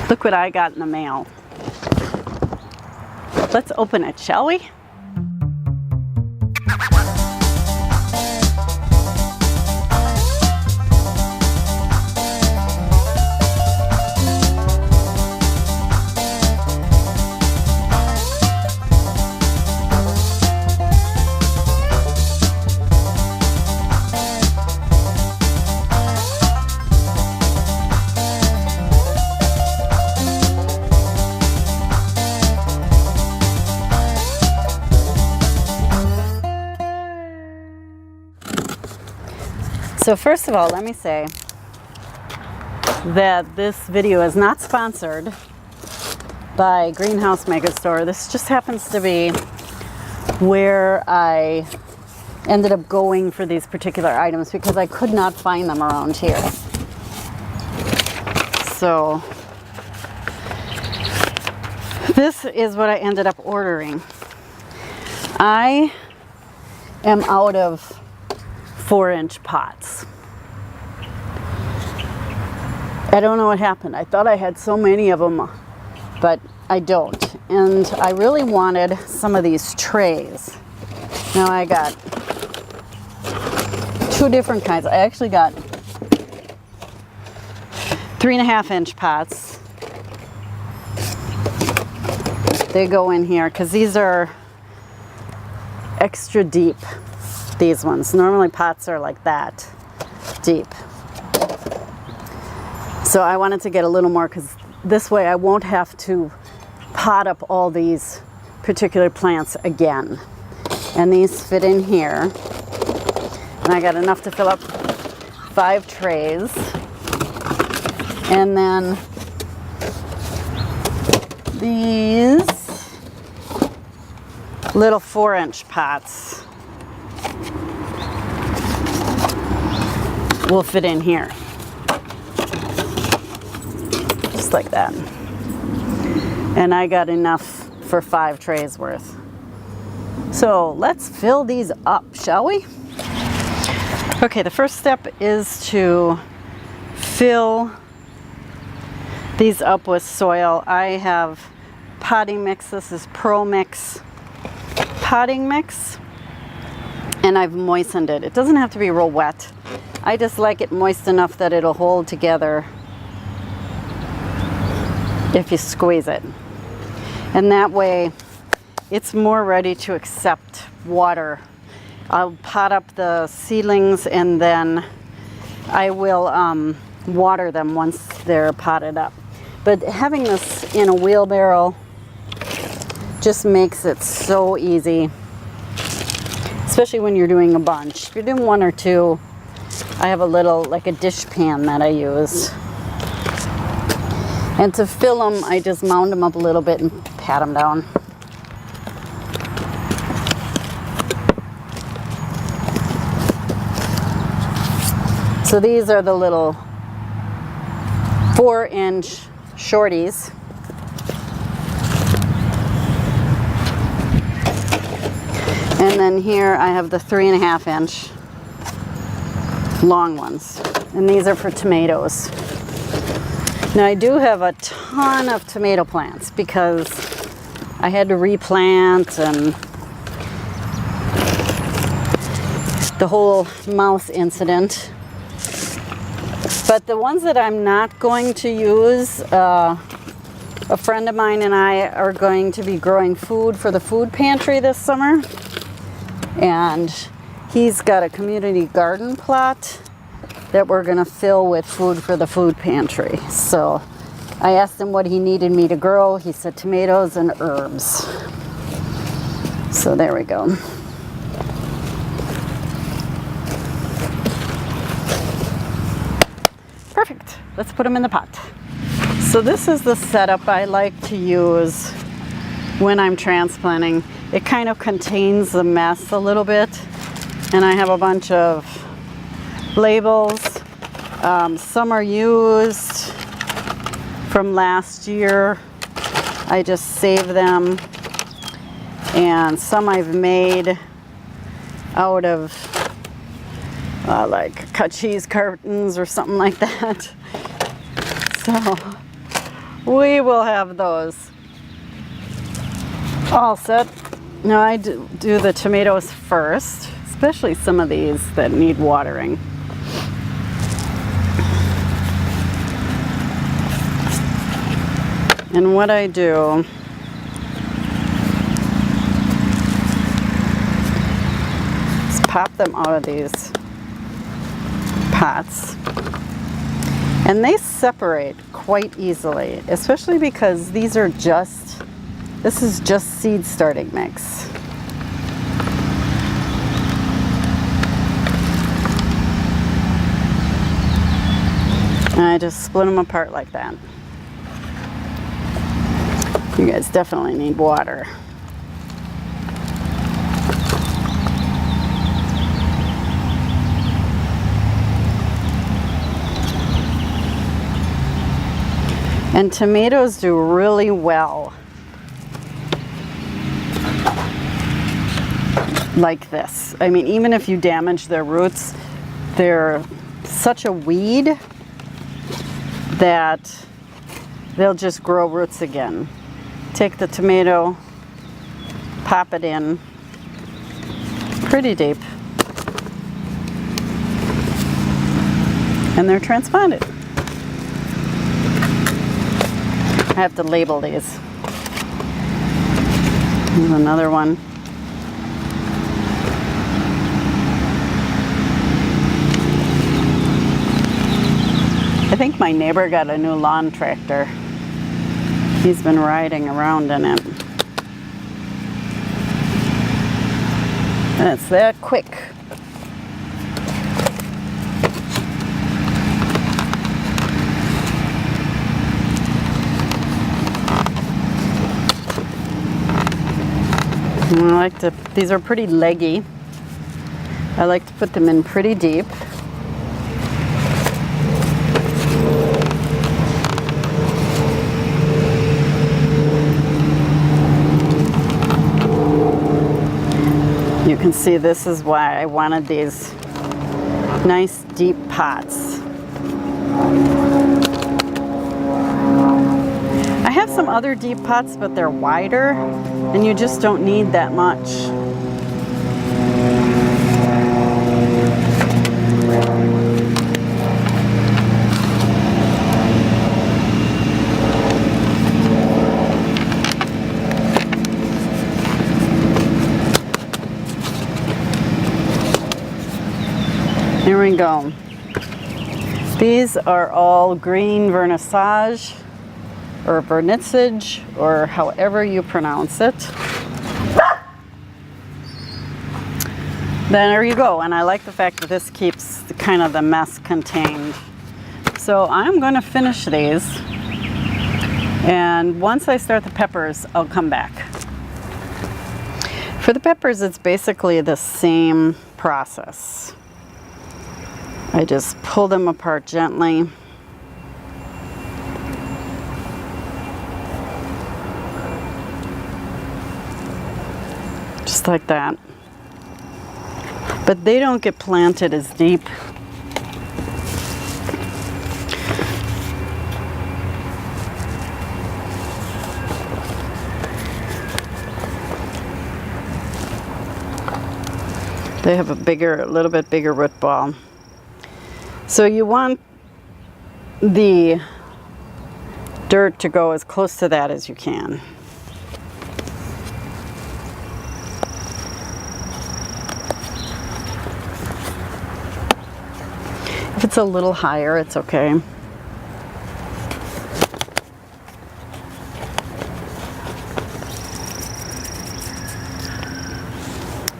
Look what I got in the mail. Let's open it, shall we? So first of all, let me say that this video is not sponsored by Greenhouse Megastore. This just happens to be where I ended up going for these particular items because I could not find them around here. So this is what I ended up ordering. I am out of 4-inch pots. I don't know what happened. I thought I had so many of them, but I don't. And I really wanted some of these trays. Now I got 2 different kinds. I actually got 3.5-inch pots. They go in here because these are extra deep. These ones. Normally pots are like that deep. So I wanted to get a little more because this way I won't have to pot up all these particular plants again. And these fit in here. And I got enough to fill up 5 trays. And then these little 4-inch pots will fit in here, just like that. And I got enough for 5 trays worth. So let's fill these up, shall we? Okay, the first step is to fill these up with soil. I have potting mix. This is Pro Mix potting mix, and I've moistened it. It doesn't have to be real wet. I just like it moist enough that it'll hold together if you squeeze it. And that way it's more ready to accept water. I'll pot up the seedlings and then I will water them once they're potted up. But having this in a wheelbarrow just makes it so easy, especially when you're doing a bunch. If you're doing 1 or 2, I have a little, like a dish pan that I use. And to fill them, I just mound them up a little bit and pat them down. So these are the little 4-inch shorties. And then here I have the 3.5-inch long ones. And these are for tomatoes. Now I do have a ton of tomato plants because I had to replant and the whole mouse incident. But the ones that I'm not going to use, a friend of mine and I are going to be growing food for the food pantry this summer. And he's got a community garden plot that we're going to fill with food for the food pantry. So I asked him what he needed me to grow. He said tomatoes and herbs. So there we go. Perfect. Let's put them in the pot. So this is the setup I like to use when I'm transplanting. It kind of contains the mess a little bit. And I have a bunch of labels. Some are used from last year. I just save them. And some I've made out of like cut cheese cartons or something like that. So We will have those all set. Now I do the tomatoes first, especially some of these that need watering. And what I do is pop them out of these pots. And they separate quite easily, especially because these are this is just seed starting mix. And I just split them apart like that. You guys definitely need water. And tomatoes do really well like this. I mean, even if you damage their roots, they're such a weed that they'll just grow roots again. Take the tomato, pop it in pretty deep, and they're transplanted. I have to label these. Here's another one. I think my neighbor got a new lawn tractor. He's been riding around in it. And it's that quick. And these are pretty leggy. I like to put them in pretty deep. You can see this is why I wanted these nice deep pots. I have some other deep pots, but they're wider and you just don't need that much. Here we go. These are all green vernissage or vernissage or however you pronounce it. There you go. And I like the fact that this keeps kind of the mess contained. So I'm going to finish these. And once I start the peppers, I'll come back. For the peppers, it's basically the same process. I just pull them apart gently. Just like that. But they don't get planted as deep. They have a little bit bigger root ball. So you want the dirt to go as close to that as you can. If it's a little higher, it's okay.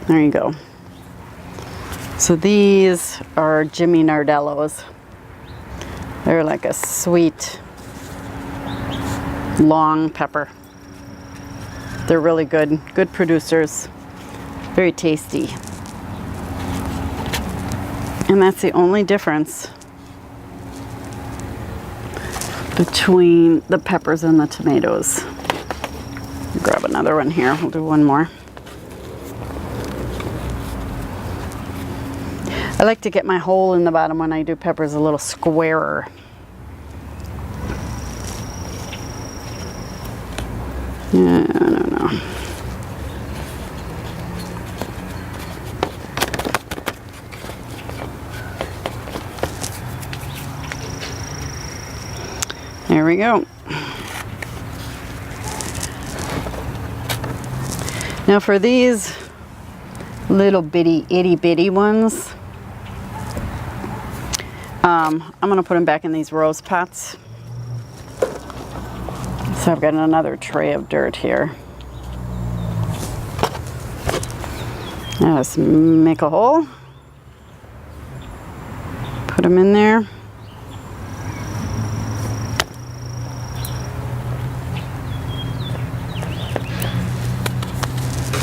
There you go. So these are Jimmy Nardellos. They're like a sweet, long pepper. They're really good producers. Very tasty. And that's the only difference between the peppers and the tomatoes. Grab another one here. We'll do one more. I like to get my hole in the bottom when I do peppers a little squarer. I don't know. There we go. Now for these little bitty itty bitty ones, I'm going to put them back in these rose pots. So I've got another tray of dirt here. Now let's make a hole. Put them in there.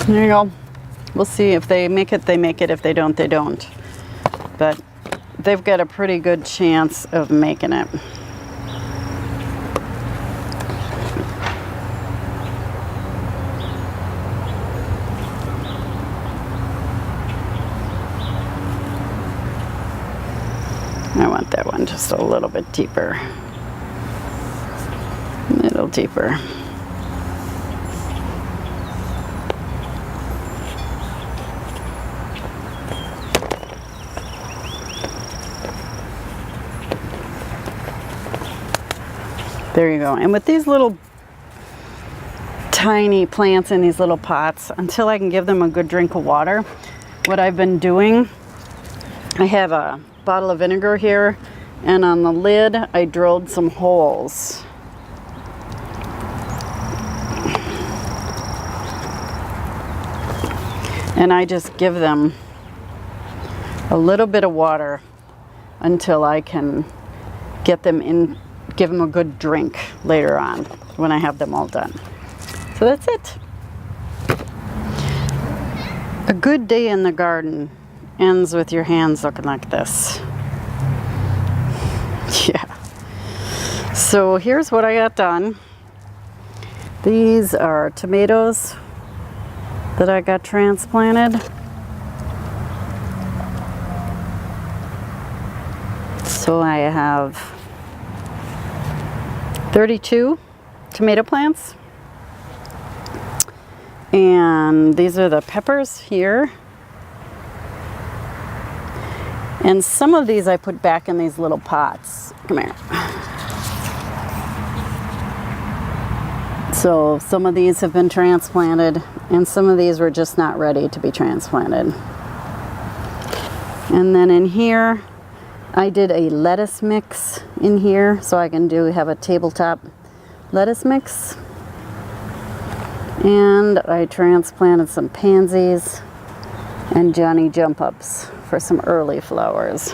There you go. We'll see if they make it, they make it. If they don't, they don't. But they've got a pretty good chance of making it. I want that one just a little bit deeper. A little deeper. There you go. And with these little tiny plants in these little pots, until I can give them a good drink of water, what I've been doing, I have a bottle of vinegar here, and on the lid I drilled some holes. And I just give them a little bit of water until I can get them in, give them a good drink later on when I have them all done. So that's it. A good day in the garden ends with your hands looking like this. Yeah. So here's what I got done. These are tomatoes that I got transplanted. So I have 32 tomato plants. And these are the peppers here. And some of these I put back in these little pots. Come here. So some of these have been transplanted, and some of these were just not ready to be transplanted. And then in here, I did a lettuce mix in here, so I can have a tabletop lettuce mix. And I transplanted some pansies and Johnny jump ups for some early flowers.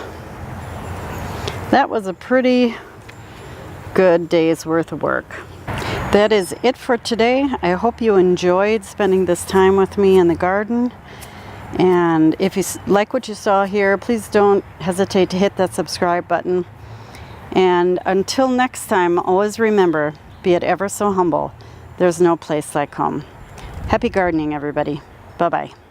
That was a pretty good day's worth of work. That is it for today. I hope you enjoyed spending this time with me in the garden. And if you like what you saw here, please don't hesitate to hit that subscribe button. And until next time, always remember, be it ever so humble, there's no place like home. Happy gardening, everybody. Bye-bye.